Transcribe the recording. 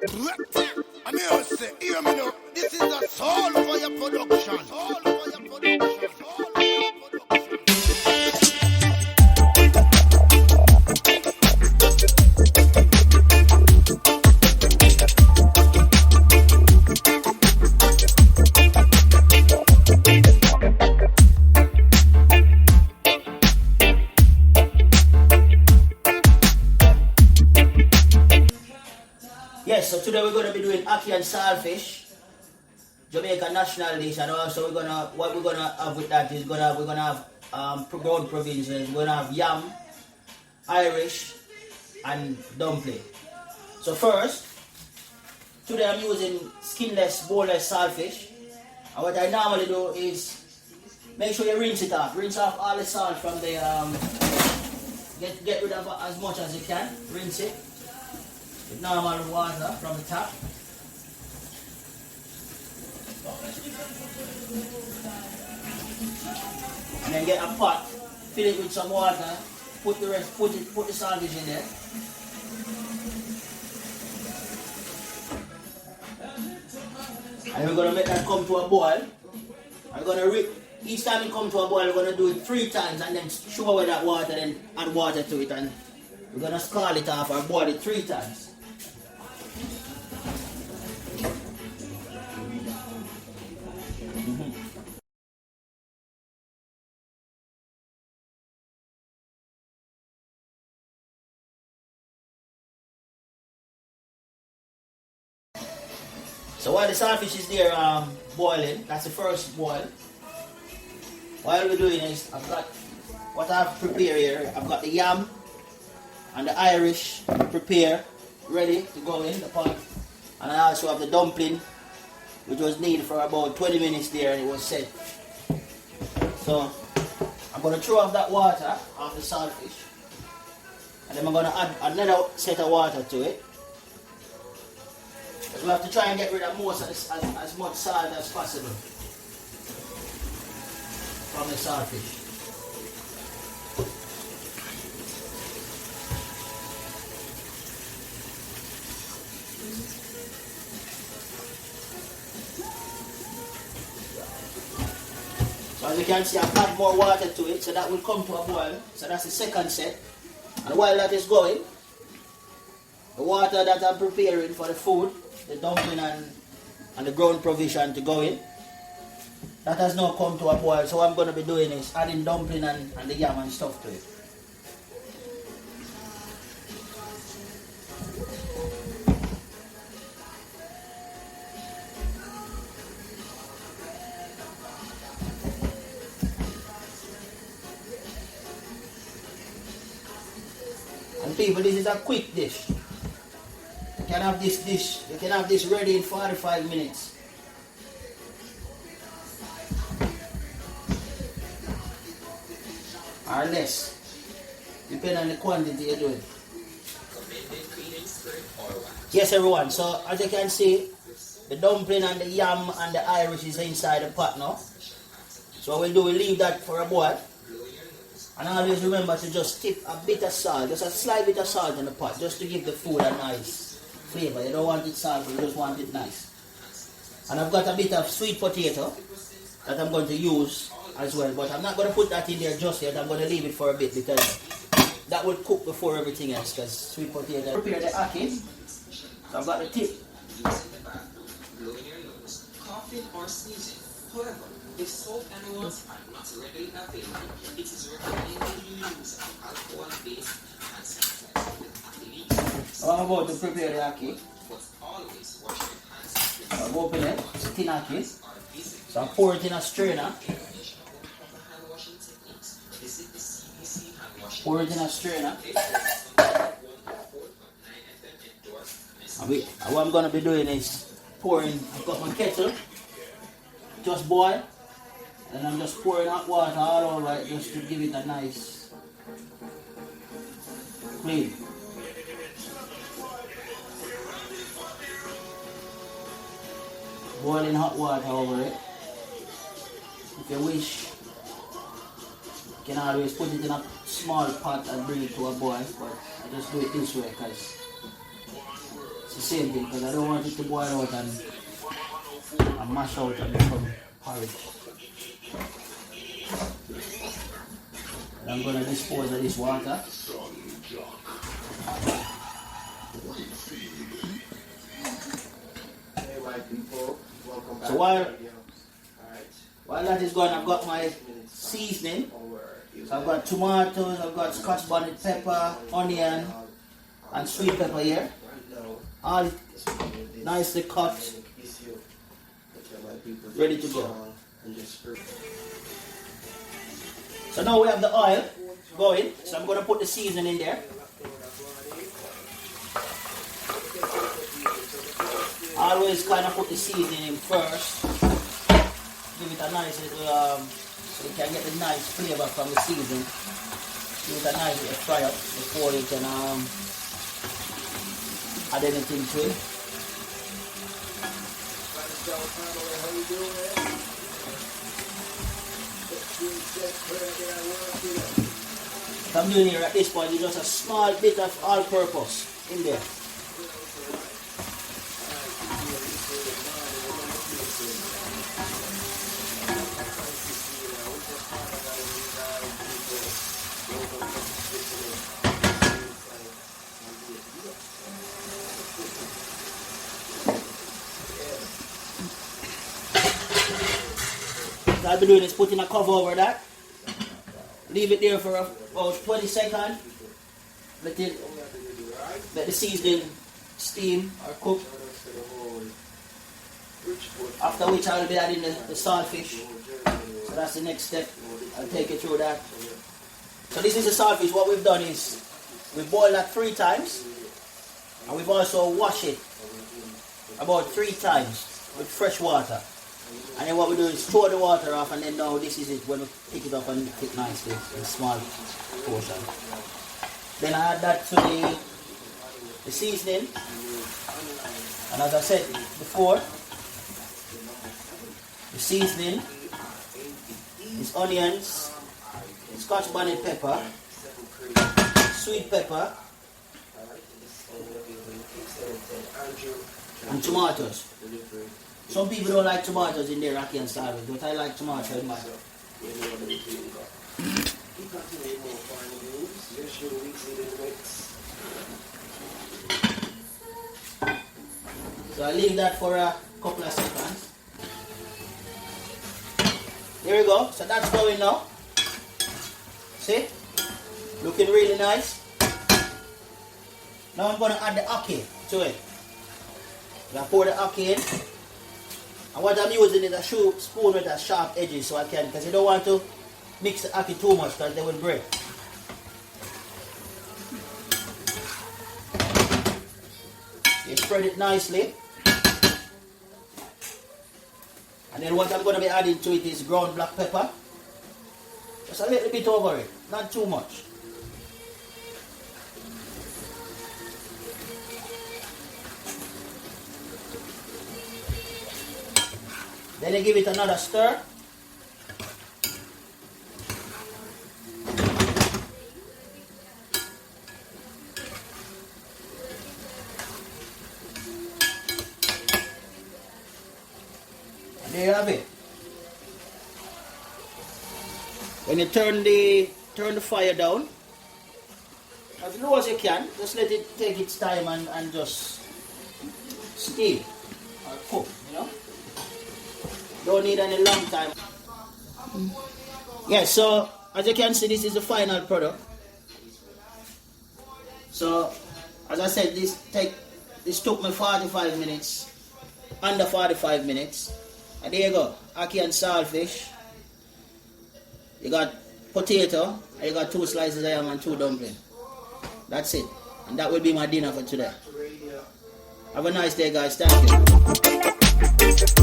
I mean, I say, hear me now. This is a soul fire production. Soul fire production. Soul fire production. Yes, so today we're going to be doing Ackee and SaltFish, Jamaican national dish, and also what we're gonna have with that is we're gonna have ground provisions. We're gonna have yam, Irish, and dumpling. So first, today I'm using skinless, boneless saltfish, and what I normally do is make sure you rinse it off. Rinse off all the salt from the get rid of as much as you can. Rinse it with normal water from the tap. And then get a pot, fill it with some water, put the saltfish in there. And we're gonna make that come to a boil. I'm gonna each time it comes to a boil, we're gonna do it 3 times and then show away that water, then add water to it, and we're gonna scald it off or boil it 3 times. So while the saltfish is there boiling, that's the first boil. While we're doing is, I've got what I've prepared here. I've got the yam and the Irish prepared, ready to go in the pot. And I also have the dumpling, which was needed for about 20 minutes there, and it was set. So I'm going to throw off that water off the saltfish, and then I'm going to add another set of water to it. We have to try and get rid of as much salt as possible from the saltfish. So as you can see, I've added more water to it, so that will come to a boil. So that's the second set. And while that is going, the water that I'm preparing for the food, the dumpling and the ground provision to go in, that has now come to a boil. So what I'm going to be doing is adding dumpling and the yam and stuff to it. And people, this is a quick dish. You can have this ready in 45 minutes. Or less, depending on the quantity you're doing. Yes everyone, so as you can see, the dumpling and the yam and the Irish is inside the pot now. So what we'll leave that for a boil. And always remember to just tip a bit of salt, just a slight bit of salt in the pot, just to give the food a nice flavor. You don't want it salty, you just want it nice. And I've got a bit of sweet potato that I'm going to use as well, but I'm not going to put that in there just yet. I'm going to leave it for a bit because that will cook before everything else, because sweet potato. Prepare the ackee. So I've got the tip. Coughing or sneezing. However, if soap and water are not readily available, it is recommended you use alcohol-based hand sanitizer. So I'm about to prepare the ackee. But always wash your hands. I'll open it. It's thin ackee. So I pour it in a strainer. Pour it in a strainer. And what I'm going to be doing is pouring. I've got my kettle, just boil, and I'm just pouring hot water all over it just to give it a nice clean. Boiling hot water over it. If you wish, you can always put it in a small pot and bring it to a boil, but I just do it this way because It's the same thing because I don't want it to boil out and mash out and become porridge. And I'm going to dispose of this water. So while that is going, I've got my seasoning. So I've got tomatoes, I've got scotch bonnet pepper, onion, and sweet pepper here. All nicely cut, ready to go. So now we have the oil going. So I'm going to put the seasoning in there. Always kind of put the seasoning in first. Give it a nice little, so you can get the nice flavor from the seasoning. Give it a nice little fry up before you can add anything to it. What I'm doing here at this point is just a small bit of all-purpose in there. What I'll be doing is putting a cover over that. Leave it there for about 20 seconds. Let the seasoning steam or cook. After which I'll be adding the saltfish. So that's the next step. I'll take you through that. So this is the saltfish. What we've done is we boiled that 3 times. And we've also washed it about 3 times with fresh water. And then what we do is throw the water off, and then now this is it when we pick it up and pick it nicely in small portion. Then I add that to the seasoning. And as I said before, the seasoning is onions, scotch bonnet pepper, sweet pepper, and tomatoes. Some people don't like tomatoes in their Ackee and SaltFish, but I like tomatoes in mine. So I leave that for a couple of seconds. There we go. So that's going now. See? Looking really nice. Now I'm going to add the Ackee to it. I pour the Ackee in. And what I'm using is a spoon with a sharp edges so I can, because you don't want to mix the Ackee too much because they will break. You spread it nicely. And then what I'm going to be adding to it is ground black pepper. Just a little bit over it, not too much. Then you give it another stir. And there you have it. When you turn the fire down, as low as you can, just let it take its time and just steam or cook, you know. Don't need any long time. Yes, so as you can see, this is the final product. So as I said, this took me 45 minutes, under 45 minutes. And there you go, Ackee and SaltFish. You got potato, and you got 2 slices of yam and 2 dumplings. That's it. And that will be my dinner for today. Have a nice day, guys. Thank you.